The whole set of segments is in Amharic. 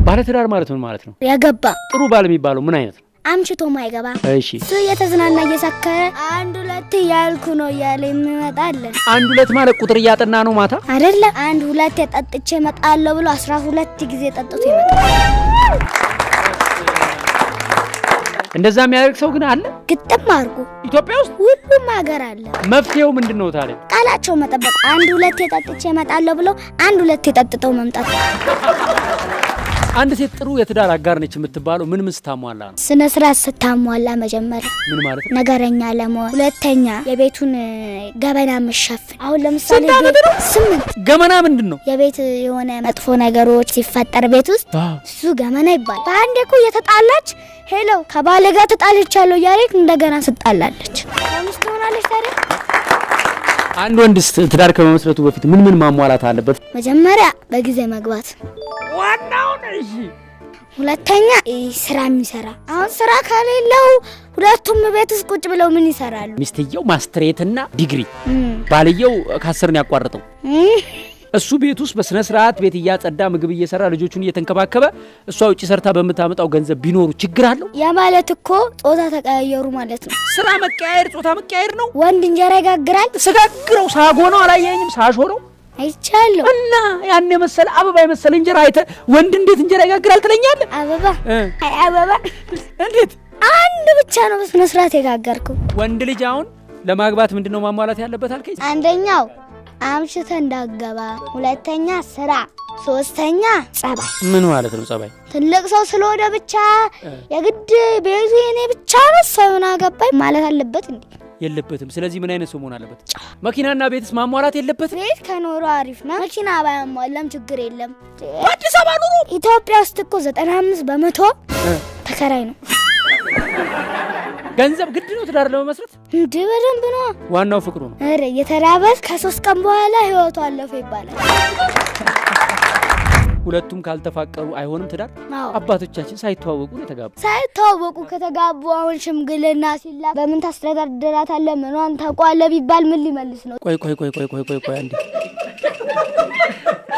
ባለ ትዳር ማለት ምን ማለት ነው? ያገባ ጥሩ ባል የሚባለው ምን አይነት ነው? አምሽቶ ማይገባ እሺ እሱ የተዝናና እየሰከረ አንድ ሁለት ያልኩ ነው ያለ የሚመጣል አንድ ሁለት ማለት ቁጥር እያጠና ነው ማታ አይደለ አንድ ሁለት ጠጥቼ መጣለው ብሎ 12 ጊዜ ጠጥቶ ይመጣል እንደዛ የሚያደርግ ሰው ግን አለ ግጥም አርጉ ኢትዮጵያ ውስጥ ሁሉም ሀገር አለ መፍትሄው ምንድነው ታዲያ ቃላቸው መጠበቅ አንድ ሁለት ጠጥቼ መጣለው ብሎ አንድ ሁለት ጠጥተው መምጣት አንድ ሴት ጥሩ የትዳር አጋር ነች የምትባለው ምን ስታሟላ ነው? ስነ ስርዓት ስታሟላ መጀመሪያ ምን ማለት ነው? ነገረኛ ለመሆን ሁለተኛ የቤቱን ገበና መሸፈን አሁን ለምሳሌ ስምንት ገመና ምንድነው? የቤት የሆነ መጥፎ ነገሮች ሲፈጠር ቤት ውስጥ እሱ ገመና ይባላል። በአንዴ እኮ የተጣላች ሄሎ ከባለ ጋር ተጣልቻለሁ ያለች እንደገና ስጣላለች ለምስት ሆናለች ታዲያ አንድ ወንድስ ትዳር ከመመስረቱ በፊት ምን ማሟላት አለበት? መጀመሪያ በጊዜ መግባት ዋናው ነው። እሺ ሁለተኛ ስራ የሚሰራ አሁን ስራ ካሌለው ሁለቱም ቤት ውስጥ ቁጭ ብለው ምን ይሰራሉ? ሚስትየው ማስተሬትና ዲግሪ ባልየው ካሰርን ያቋርጠው እሱ ቤት ውስጥ በስነ ስርዓት ቤት ያጸዳ ምግብ እየሰራ ልጆቹን እየተንከባከበ እሷ ውጪ ሰርታ በመታመጣው ገንዘብ ቢኖሩ ችግር አለው? ያ ማለት እኮ ጾታ ተቀያየሩ ማለት ነው። ስራ መቀያየር ጾታ መቀያየር ነው። ወንድ እንጀራ ይጋግራል ስጋግረው ሳጎ ነው አላየኝም ሳሾ ነው አይቻለሁ እና ያን የመሰለ አበባ የመሰለ እንጀራ አይተ ወንድ እንዴት እንጀራ ይጋግራል ትለኛለህ? አበባ እንዴት አንድ ብቻ ነው በስነ ስርዓት የጋገርከው? ወንድ ልጅ አሁን ለማግባት ምንድነው ማሟላት ያለበት አልከኝ? አንደኛው አምሽተ እንዳገባ፣ ሁለተኛ ስራ፣ ሶስተኛ ጸባይ። ምን ማለት ነው ጸባይ? ትልቅ ሰው ስለሆነ ብቻ የግድ ቤቱ የኔ ብቻ ነው ሰውና ገባይ ማለት አለበት እንዴ? የለበትም። ስለዚህ ምን አይነት ሰው መሆን አለበት? መኪናና ቤትስ ማሟላት የለበትም? ቤት ከኖሮ አሪፍ ነው። መኪና ባያሟላም ችግር የለም። አዲስ አበባ ኑሮ ኢትዮጵያ ውስጥ እኮ 95% ተከራይ ነው። ገንዘብ ግድ ነው ትዳር ለመመስረት እንዴ? በደንብ ነው። ዋናው ፍቅሩ ነው። አረ የተራበስ ከ3 ቀን በኋላ ህይወቱ አለፈ ይባላል። ሁለቱም ካልተፋቀሩ አይሆንም ትዳር። አባቶቻችን ሳይተዋወቁ ነው ተጋቡ። ሳይተዋወቁ ከተጋቡ አሁን ሽምግልና ሲላ በምን ታስተዳድራታለህ? ምኗን ታውቃለህ ቢባል ምን ሊመልስ ነው? ቆይ አንዴ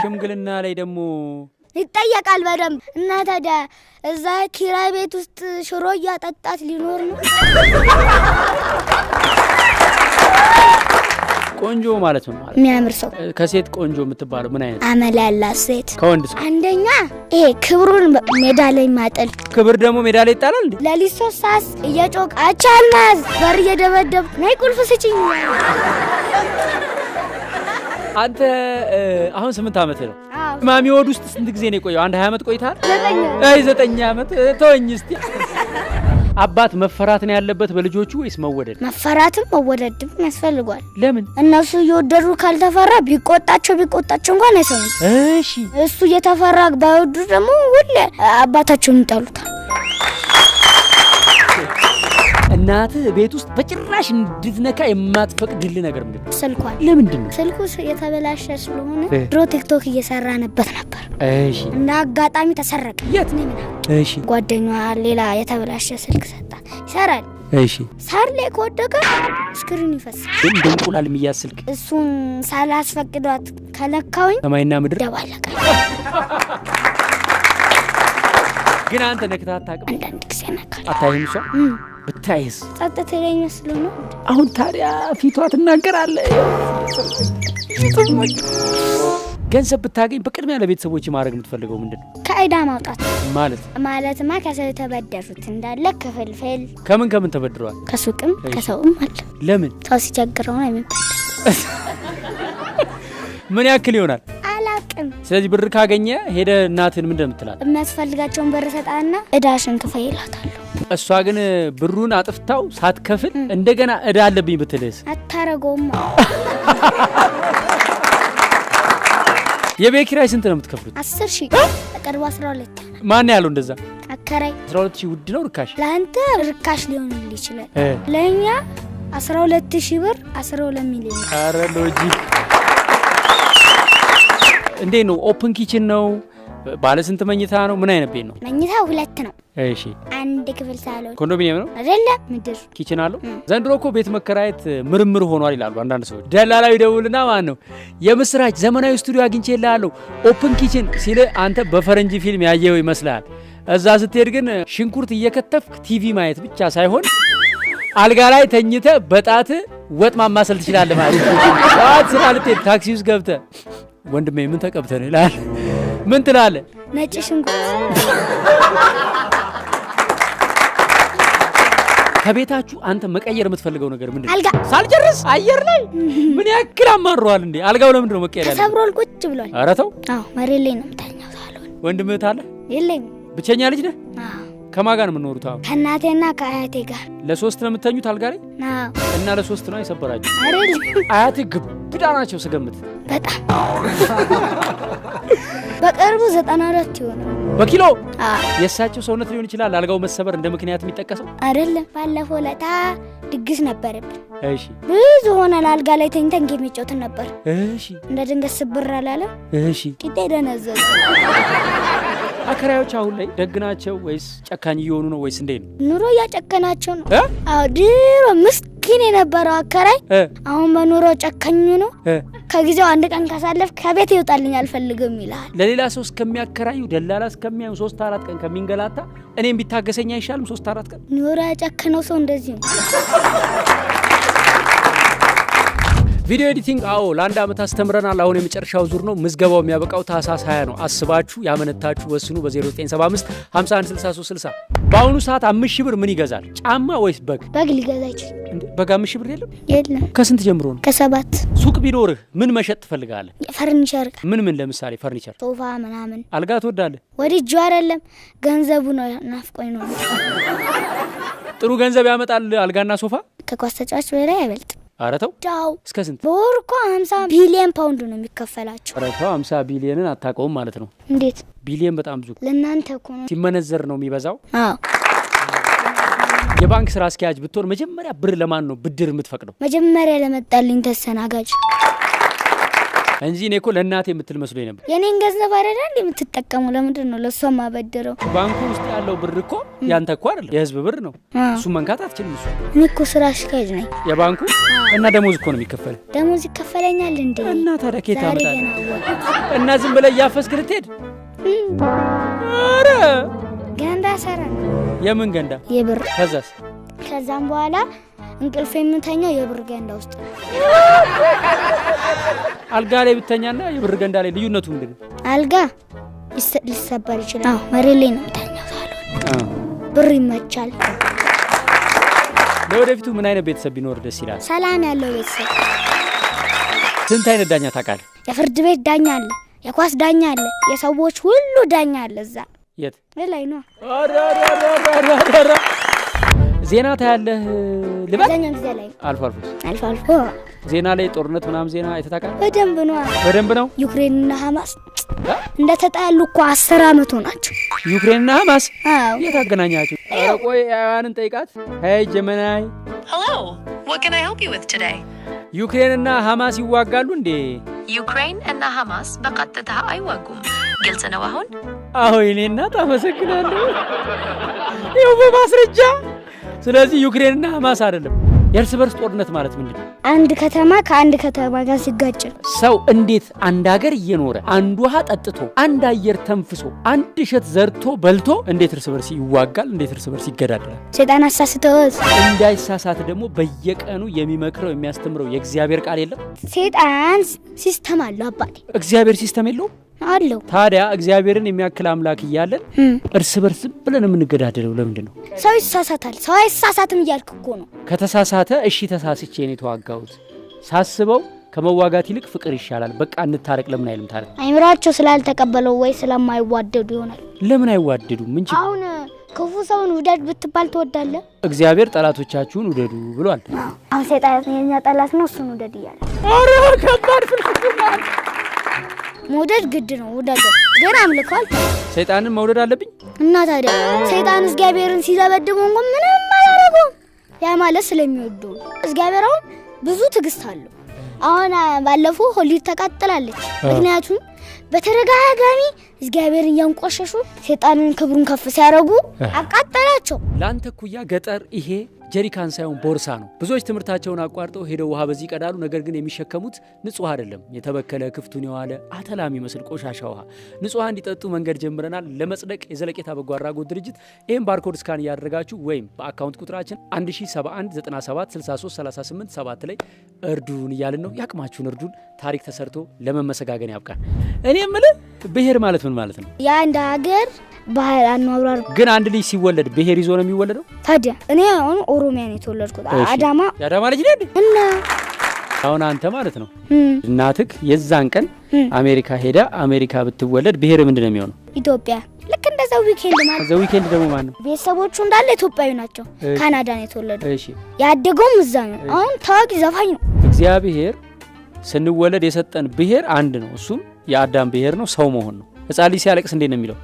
ሽምግልና ላይ ደግሞ ይጠየቃል በደንብ እና ታዲያ እዛ ኪራይ ቤት ውስጥ ሽሮ ያጠጣት ሊኖር ነው? ቆንጆ ማለት ነው ማለት የሚያምር ሰው ከሴት ቆንጆ የምትባለው ምን አይነት አመል ያላት ሴት? ከወንድስ አንደኛ ይሄ ክብሩን ሜዳ ላይ ማጠል። ክብር ደግሞ ሜዳ ላይ ይጣላል እንዴ? ለሊት 3 ሰዓት እየጮክ አቻልማዝ በር እየደበደብ ነይ ቁልፍ ስጪኝ። አንተ አሁን 8 አመት ነው። ማሚ ወድ ውስጥ ስንት ጊዜ ነው የቆየው? አንድ 20 አመት ቆይታል? 9 አመት ተወኝ እስቲ። አባት መፈራት ነው ያለበት በልጆቹ ወይስ መወደድ? መፈራትም መወደድም ያስፈልጋል። ለምን? እነሱ እየወደዱ ካልተፈራ ቢቆጣቸው እንኳን አይሰሙም። እሺ እሱ እየተፈራ ባይወዱ ደግሞ ሁሌ አባታቸውን ይጣሉታል። እናት ቤት ውስጥ በጭራሽ እንድትነካ የማትፈቅድልህ ነገር ምንድነው? ስልኳን። ለምንድን ነው? ስልኩ የተበላሸ ስለሆነ ድሮ ቲክቶክ እየሰራንበት ነበር። እሺ እና አጋጣሚ ተሰረቀ። የት ነው? እሺ ጓደኛዋ ሌላ የተበላሸ ስልክ ሰጣ። ይሰራል። እሺ ሳር ላይ ከወደቀ ስክሪን ይፈሳል። እንደ እንቁላል የሚያዝ ስልክ እሱን ሳላስፈቅዷት ከለካውኝ ሰማይና ምድር ደባለቀ። ግን አንተ ነክተህ አታውቅም? አንዳንድ ጊዜ ነካል። አታይም? እሷ ብታይስ? ጸጥታ ላይ መስሎ ነው። አሁን ታዲያ ፊቷ ትናገራለህ። ገንዘብ ብታገኝ በቅድሚያ ለቤተሰቦች ማድረግ የምትፈልገው ምንድነው? ከዕዳ ማውጣት ማለትማ ከሰው የተበደሩት እንዳለ ክፍልፍል። ከምን ተበድሯል? ከሱቅም ከሰውም አለ። ለምን? ሰው ሲቸግረው ነው የሚበደር። ምን ያክል ይሆናል? አላቅም። ስለዚህ ብር ካገኘ ሄደ እናትን ምን እንደምትላት? የሚያስፈልጋቸውን ብር ሰጣና ዕዳሽን ክፈይ ይላታል። እሷ ግን ብሩን አጥፍታው ሳትከፍል እንደገና ዕዳ አለብኝ ብትልስ? አታረገውም። የቤት ኪራይ ስንት ነው የምትከፍሉት? 10,000 በቅርቡ 12። ማን ያለው እንደዛ? አከራይ። 12,000 ውድ ነው ርካሽ? ለአንተ ርካሽ ሊሆን ይችላል፣ ለኛ 12,000 ብር 12 ሚሊዮን። አረ ሎጂክ እንዴ ነው? ኦፕን ኪችን ነው ባለ ስንት መኝታ ነው? ምን አይነት ቤት ነው? መኝታ 2 ነው። እሺ አንድ ክፍል ሳሎን። ኮንዶሚኒየም ነው አይደለም? ምድር ኪችን አለው። ዘንድሮ እኮ ቤት መከራየት ምርምር ሆኗል ይላሉ አንዳንድ ሰዎች። ደላላው ይደውልና ማን ነው የምስራች ዘመናዊ ስቱዲዮ አግኝቼልሃለሁ ኦፕን ኪችን ሲል አንተ በፈረንጅ ፊልም ያየው ይመስላል። እዛ ስትሄድ ግን ሽንኩርት እየከተፍክ ቲቪ ማየት ብቻ ሳይሆን አልጋ ላይ ተኝተ በጣት ወጥ ማማሰል ትችላለህ ማለት ነው። ስራ ልትሄድ ታክሲ ውስጥ ገብተህ ወንድሜ ምን ተቀብተህ ነው ይላል። ምን ትላለህ? ነጭ ሽንኩርት። ከቤታችሁ አንተ መቀየር የምትፈልገው ነገር ምንድነው? አልጋ ሳልጨርስ አየር ላይ ምን ያክል አማሯል እንዴ? አልጋው ለምንድን ነው መቀየር ያለው? ተሰብሮል ቁጭ ብሏል። ኧረ ተው። አዎ መሬት ላይ ነው የምተኛው ሳሎን። ወንድምህ አለ? የለኝም። ብቸኛ ልጅ ነህ? አዎ። ከማን ጋር ነው የምትኖሩት? አሁን ከእናቴና ከአያቴ ጋር። ለ3 ነው የምትተኙት አልጋ ላይ? አዎ። እና ለ3 ነው የሰበራችሁ? አይደል? አያቴ ግብዳ ናቸው ስገምት። በጣም በቅርቡ 94 ይሆናል በኪሎ። አዎ። የእሳቸው ሰውነት ሊሆን ይችላል አልጋው መሰበር እንደ ምክንያት የሚጠቀሰው? አይደለም። ባለፈው ለታ ድግስ ነበረብን። እሺ። ብዙ ሆነን አልጋ ላይ ተኝተን ጌም እየጫወትን ነበር። እሺ። እንደ ድንገት ስብር አላለ። እሺ። ቂጤ ደነዘዘ። አከራዮች አሁን ላይ ደግ ናቸው ወይስ ጨካኝ እየሆኑ ነው ወይስ እንዴት ነው? ኑሮ እያጨከናቸው ነው። አዎ ድሮ ምስኪን የነበረው አከራይ አሁን በኑሮ ጨካኝ ነው። ከጊዜው አንድ ቀን ካሳለፍ ከቤት ይወጣልኝ አልፈልግም ይላል። ለሌላ ሰው እስከሚያከራዩ ደላላ እስከሚያዩ 3-4 ቀን ከሚንገላታ እኔም ቢታገሰኝ አይሻልም? 3-4 ቀን ኑሮ ያጨከነው ሰው እንደዚህ ነው። ቪዲዮ ኤዲቲንግ አዎ ለአንድ አመት አስተምረናል። አሁን የመጨረሻው ዙር ነው። ምዝገባው የሚያበቃው ታህሳስ 20 ነው። አስባችሁ ያመነታችሁ ወስኑ። በ0975 516360 በአሁኑ ሰዓት 5000 ብር ምን ይገዛል? ጫማ ወይስ በግ? በግ ሊገዛ ይችላል። በግ 5000 ብር የለም? የለም። ከስንት ጀምሮ ነው? ከ7 ሱቅ ቢኖርህ ምን መሸጥ ትፈልጋለህ? ፈርኒቸር። ምን ለምሳሌ ፈርኒቸር? ሶፋ ምናምን። አልጋ ትወዳለህ? ወዲጆ አይደለም ገንዘቡ ነው ናፍቆኝ ነው። ጥሩ ገንዘብ ያመጣል አልጋና ሶፋ? ከኳስ ተጫዋች በላይ አይበልጥ። ኧረ ተው። ዳው እስከ ስንት? በወር እኮ 50 ቢሊዮን ፓውንድ ነው የሚከፈላቸው። ኧረ ተው 50 ቢሊዮንን አታውቀውም ማለት ነው። እንዴት? ቢሊዮን በጣም ብዙ ለእናንተ እኮ ነው ሲመነዘር ነው የሚበዛው። አዎ። የባንክ ስራ አስኪያጅ ብትሆን መጀመሪያ ብር ለማን ነው ብድር የምትፈቅደው? መጀመሪያ ለመጣልኝ ተሰናጋጅ እንጂ እኔ እኮ ለእናቴ የምትል መስሎኝ ነበር። የኔን ገንዘብ አይደል እንዴ የምትጠቀሙ? ለምንድን ነው ለሷ ማበደረው? ባንኩ ውስጥ ያለው ብር እኮ ያንተ እኮ አይደል፣ የህዝብ ብር ነው። እሱ መንካት አትችልም። እሱ እኔ እኮ ስራ አስኪያጅ ነኝ የባንኩ። እና ደሞዝ እኮ ነው የሚከፈል። ደሞዝ ይከፈለኛል እንዴ? እና ታዲያ ከየት አመጣለህ? እና ዝም ብለህ እያፈስክ ልትሄድ? ኧረ ገንዳ ሰራ። የምን ገንዳ? የብር። ከዛም በኋላ እንቅልፍ የምተኛው የብር ገንዳ ውስጥ። አልጋ ላይ ብተኛና የብር ገንዳ ላይ ልዩነቱ ምንድን ነው? አልጋ ሊሰበር ይችላል። አዎ መሬት ላይ ነው የምተኛው ሳሎን። ብር ይመቻል። ለወደፊቱ ምን አይነት ቤተሰብ ቢኖር ደስ ይላል? ሰላም ያለው ቤተሰብ። ስንት አይነት ዳኛ ታውቃለህ? የፍርድ ቤት ዳኛ አለ፣ የኳስ ዳኛ አለ፣ የሰዎች ሁሉ ዳኛ አለ። እዛ የት ላይ ነው? ዜና ታያለህ? ለበዛኛው ጊዜ ላይ አልፎ አልፎ ዜና ላይ ጦርነት ምናምን ዜና አይተታቃል? በደንብ ነው። ዩክሬንና ሐማስ እንደተጣሉ እኮ 10 አመት ሆናቸው። ዩክሬንና ሐማስ? አዎ። የታገናኛችሁ? ኧረ ቆይ አያዋንን ጠይቃት። ሄይ ጀመናይ። Hello. What can I help you with today? ዩክሬንና ሐማስ ይዋጋሉ እንዴ? ዩክሬን እና ሐማስ በቀጥታ አይዋጉም። ግልጽ ነው አሁን? አዎ እኔና ታመሰግናለሁ። ይኸው በማስረጃ። ስለዚህ ዩክሬንና ሐማስ አይደለም። የእርስ በርስ ጦርነት ማለት ምንድነው? አንድ ከተማ ከአንድ ከተማ ጋር ሲጋጭ ሰው እንዴት አንድ ሀገር እየኖረ አንድ ውሃ ጠጥቶ አንድ አየር ተንፍሶ አንድ እሸት ዘርቶ በልቶ እንዴት እርስ በርስ ይዋጋል? እንዴት እርስ በርስ ይገዳደላል? ሰይጣን አሳስተውስ እንዳይሳሳት ደግሞ በየቀኑ የሚመክረው የሚያስተምረው የእግዚአብሔር ቃል የለም? ሰይጣን ሲስተም አለው አባቴ። እግዚአብሔር ሲስተም የለው አለው። ታዲያ እግዚአብሔርን የሚያክል አምላክ እያለን እርስ በርስ ብለን የምንገዳደለው ለምንድን ነው? ሰው ይሳሳታል። ሰው አይሳሳትም እያልክ እኮ ነው። ከተሳሳተ እሺ ተሳስቼ ነው የተዋጋሁት ሳስበው ከመዋጋት ይልቅ ፍቅር ይሻላል፣ በቃ እንታረቅ ለምን አይልም? ታዲያ አይምራቸው ስላልተቀበለው ወይ ስለማይዋደዱ ይሆናል። ለምን አይዋደዱም? ምን ችግር? አሁን ክፉ ሰውን ውደድ ብትባል ትወዳለህ? እግዚአብሔር ጠላቶቻችሁን ውደዱ ብሏል። አሁን ሰይጣን የኛ ጠላት ነው፣ እሱን ውደድ ይላል። ኧረ ከባድ ፍልስፍና። መውደድ ግድ ነው፣ ውደድ። ግን አምልኳል። ሰይጣንን መውደድ አለብኝ እና ታዲያ ሰይጣን እግዚአብሔርን ሲዘበድበው እንኳን ምንም አላደረገውም። ያ ማለት ስለሚወደው እግዚአብሔር አሁን ብዙ ትዕግስት አለው። አሁን ባለፈው ሆሊድ ተቃጥላለች። ምክንያቱም በተረጋጋሚ እግዚአብሔርን ያንቆሸሹ ሰይጣንን ክብሩን ከፍ ሲያረጉ አቃጠላቸው። ላንተ ኩያ ገጠር ይሄ ጀሪካን ሳይሆን ቦርሳ ነው። ብዙዎች ትምርታቸውን አቋርጠው ሄደው ውሃ በዚህ ቀዳሉ። ነገር ግን የሚሸከሙት ንጹህ አይደለም። የተበከለ ክፍቱን የዋለ አተላሚ መስል ቆሻሻ ውሃ ንጹህ እንዲጠጡ መንገድ ጀምረናል። ለመጽደቅ የዘለቄታ በጎ አድራጎት ድርጅት ይሄን ባርኮድ ስካን ያደረጋችሁ ወይም በአካውንት ቁጥራችን 1071976338 ላይ እርዱን እያልን ነው። ያቅማችሁን እርዱን። ታሪክ ተሰርቶ ለመመሰጋገን ያብቃን። እኔ የምልህ ብሔር ማለት ምን ማለት ነው? ያ እንደ ሀገር ባህል አኗኗር። ግን አንድ ልጅ ሲወለድ ብሔር ይዞ ነው የሚወለደው? ታዲያ እኔ አሁን ኦሮሚያ ነው የተወለድኩት። አዳማ ልጅ ነኝ እና አሁን አንተ ማለት ነው እናትክ የዛን ቀን አሜሪካ ሄዳ አሜሪካ ብትወለድ ብሔር ምንድን ነው የሚሆነው? ኢትዮጵያ። ልክ እንደዛው ዊኬንድ ማለት ዘ ዊኬንድ ደግሞ ማን ነው? ቤተሰቦቹ እንዳለ ኢትዮጵያዊ ናቸው። ካናዳ ነው የተወለደው። እሺ ያደገውም እዛ ነው። አሁን ታዋቂ ዘፋኝ ነው። እግዚአብሔር ስንወለድ የሰጠን ብሔር አንድ ነው። እሱም የአዳም ብሔር ነው፣ ሰው መሆን ነው። ሕፃን ልጅ ሲያለቅስ እንዴት ነው የሚለው?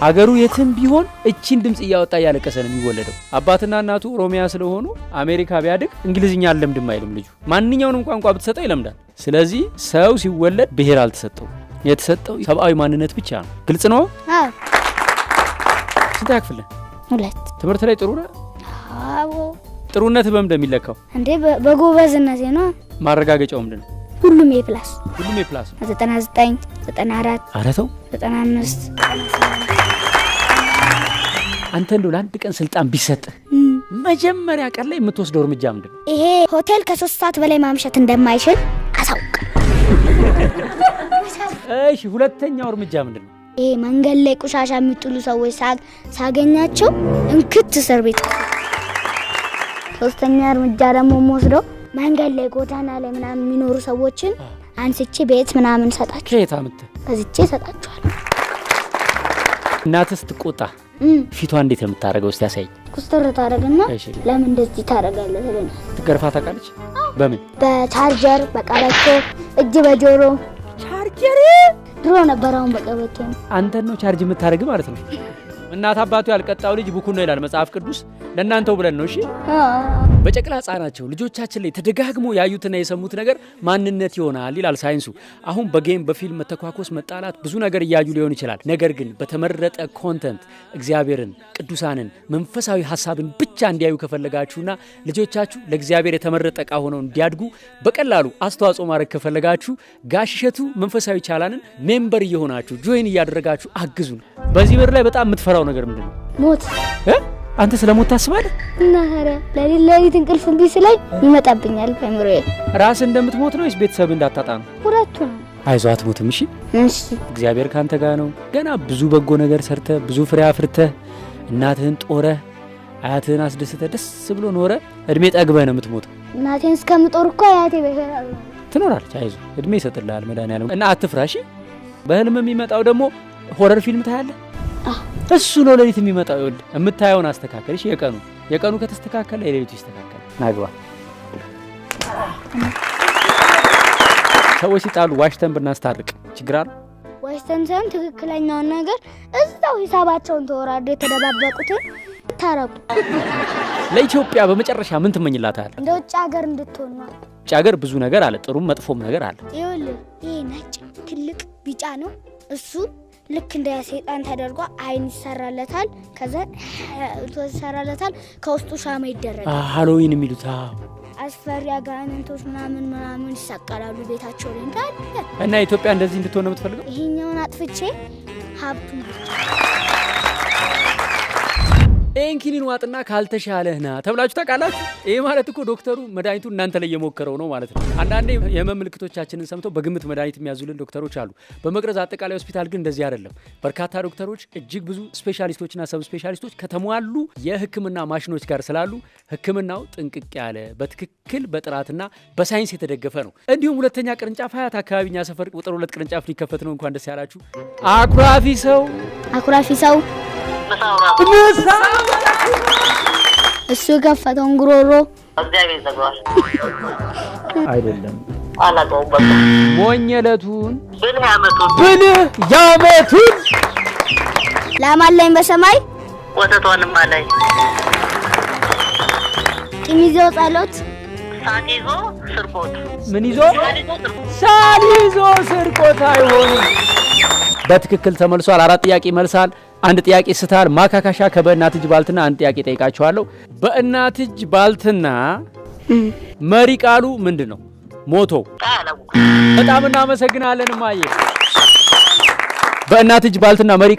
አገሩ የትም ቢሆን እቺን ድምጽ እያወጣ ያለቀሰ ነው የሚወለደው። አባትና እናቱ ኦሮሚያ ስለሆኑ አሜሪካ ቢያድግ እንግሊዝኛ አልለምድም አይልም ልጁ። ማንኛውንም ቋንቋ ብትሰጠው ይለምዳል። ስለዚህ ሰው ሲወለድ ብሔር አልተሰጠው፣ የተሰጠው ሰብአዊ ማንነት ብቻ ነው። ግልጽ ነው? አዎ። ስንት ያክፍል? 2 ትምህርት ላይ ጥሩ ነህ? አዎ። ጥሩነት በምን እንደሚለካው? እንዴ በጎበዝነት ነው። ማረጋገጫው ምንድነው? ሁሉም ኤፕላስ 99 94 አረተው 95 አንተ እንደው ለአንድ ቀን ስልጣን ቢሰጥ መጀመሪያ ቀን ላይ የምትወስደው እርምጃ ምንድነው? ይሄ ሆቴል ከ3 ሰዓት በላይ ማምሸት እንደማይችል አሳውቅ። እሺ ሁለተኛው እርምጃ ምንድነው? ይሄ መንገድ ላይ ቆሻሻ የሚጥሉ ሰዎች ሳገኛቸው እንክት እስር ቤት። ሶስተኛ እርምጃ ደግሞ ወስደው መንገድ ላይ ጎዳና ላይ ምናምን የሚኖሩ ሰዎችን አንስቼ ቤት ምናምን ሰጣቸው። ከየት አመጣ? ከዚቼ ሰጣቸዋል። እናትስ ትቆጣ ፊቷ እንዴት የምታረገው እስቲ ያሳይ። ኩስተር ታረጋና ለምን እንደዚህ ታረጋለህ ትለኝ። ትገርፋ ታውቃለች? በምን? በቻርጀር፣ በቀበቶ፣ እጅ በጆሮ ቻርጀር ድሮ ነበር። አሁን በቀበቶ። አንተ ነው ቻርጅ የምታረግ ማለት ነው። እናት አባቱ ያልቀጣው ልጅ ቡኩን ነው ይላል መጽሐፍ ቅዱስ። ለእናንተው ብለን ነው። እሺ በጨቅላ ህጻናቸው ልጆቻችን ላይ ተደጋግሞ ያዩትና የሰሙት ነገር ማንነት ይሆናል ይላል ሳይንሱ። አሁን በጌም በፊልም መተኳኮስ መጣላት ብዙ ነገር እያዩ ሊሆን ይችላል። ነገር ግን በተመረጠ ኮንተንት እግዚአብሔርን፣ ቅዱሳንን፣ መንፈሳዊ ሐሳብን ብቻ እንዲያዩ ከፈለጋችሁና ልጆቻችሁ ለእግዚአብሔር የተመረጠ ዕቃ ሆነው እንዲያድጉ በቀላሉ አስተዋጽኦ ማድረግ ከፈለጋችሁ ጋሽ እሸቱ መንፈሳዊ ቻናልን ሜምበር እየሆናችሁ ጆይን እያደረጋችሁ አግዙን። በዚህ በር ላይ በጣም የምትፈራው ነገር ምንድነው? ሞት። አንተ ስለሞት ታስባለህ? እና ሀረ ለሊት እንቅልፍ እምቢ ሲለኝ ይመጣብኛል በአእምሮዬ። ራስ እንደምትሞት ነው ወይስ ቤተሰብ እንዳታጣ ነው? ሁለቱም። አይዞህ አትሞትም። እሺ እሺ። እግዚአብሔር ካንተ ጋር ነው። ገና ብዙ በጎ ነገር ሰርተህ ብዙ ፍሬ አፍርተህ እናትህን ጦረህ አያትህን አስደስተህ ደስ ብሎ ኖረ እድሜ ጠግበህ ነው የምትሞተው። እናቴን እስከምጦር እኮ አያቴ በሰራው ትኖራለች። አይዞህ እድሜ ይሰጥልሃል መድኃኒዓለም። እና አትፍራ እሺ። በህልም የሚመጣው ደግሞ ሆረር ፊልም ታያለህ? እሱ ነው ሌሊት የሚመጣው። ይኸውልህ የምታየውን አስተካከል እሺ። የቀኑ ከተስተካከለ የሌሊቱ ይስተካከል። ናግባ ሰዎች ሲጣሉ ዋሽተን ብናስታርቅ ችግር አለ? ዋሽተን ሳይሆን ትክክለኛውን ነገር እዛው ሂሳባቸውን ተወራርደው የተደባበቁትን ታረቁ። ለኢትዮጵያ በመጨረሻ ምን ትመኝላታለህ? እንደ ውጭ ሀገር እንድትሆን ነው። ውጭ ሀገር ብዙ ነገር አለ፣ ጥሩም መጥፎም ነገር አለ። ይኸውልህ ይሄ ነጭ ትልቅ ቢጫ ነው። እሱ ልክ እንደ ሰይጣን ተደርጎ አይን ይሰራለታል። ከዛ ይሰራለታል። ከውስጡ ሻማ ይደረጋል። ሃሎዊን የሚሉት አስፈሪ አጋንንቶች ምናምን ይሰቀላሉ ቤታቸው ላይ እንዳለ። እና ኢትዮጵያ እንደዚህ እንድትሆን ነው የምትፈልገው? ይሄኛውን አጥፍቼ ሀብቱን ኤንኪኒን ዋጥና ካልተሻለህና ተብላችሁ ታውቃላችሁ? ይሄ ማለት እኮ ዶክተሩ መድኃኒቱ እናንተ ላይ የሞከረው ነው ማለት ነው። አንዳንዴ የህመም ምልክቶቻችንን ሰምተው በግምት መድኃኒት የሚያዙልን ዶክተሮች አሉ። በመቅረዝ አጠቃላይ ሆስፒታል ግን እንደዚህ አይደለም። በርካታ ዶክተሮች፣ እጅግ ብዙ ስፔሻሊስቶችና ሰብ ስፔሻሊስቶች ከተሟሉ የህክምና ማሽኖች ጋር ስላሉ ህክምናው ጥንቅቅ ያለ በትክክል በጥራትና በሳይንስ የተደገፈ ነው። እንዲሁም ሁለተኛ ቅርንጫፍ ሀያት አካባቢኛ ሰፈር ቁጥር 2 ቅርንጫፍ ሊከፈት ነው። እንኳን ደስ ያላችሁ። አኩራፊ ሰው እሱ ከፈተውን ጉሮሮ እግዚአብሔር ዘግሯል አይደለም አላቀውም። ሞኘለቱን ብልህ ያመቱን ላማለኝ በሰማይ ወተቷንም አላይ ቂሚዜው ጸሎት ሳሊዞ ስርቆት ምን ይዞ ሳሊዞ ስርቆት አይሆንም። በትክክል ተመልሷል። 4 ጥያቄ መልሳል። 1 ጥያቄ ስታል። ማካካሻ ከበእናት እጅ ባልትና 1 ጥያቄ ጠይቃችኋለሁ። በእናት እጅ ባልትና መሪ ቃሉ ምንድነው? ሞቶ። በጣም እናመሰግናለን ማየ። በእናት እጅ ባልትና መሪ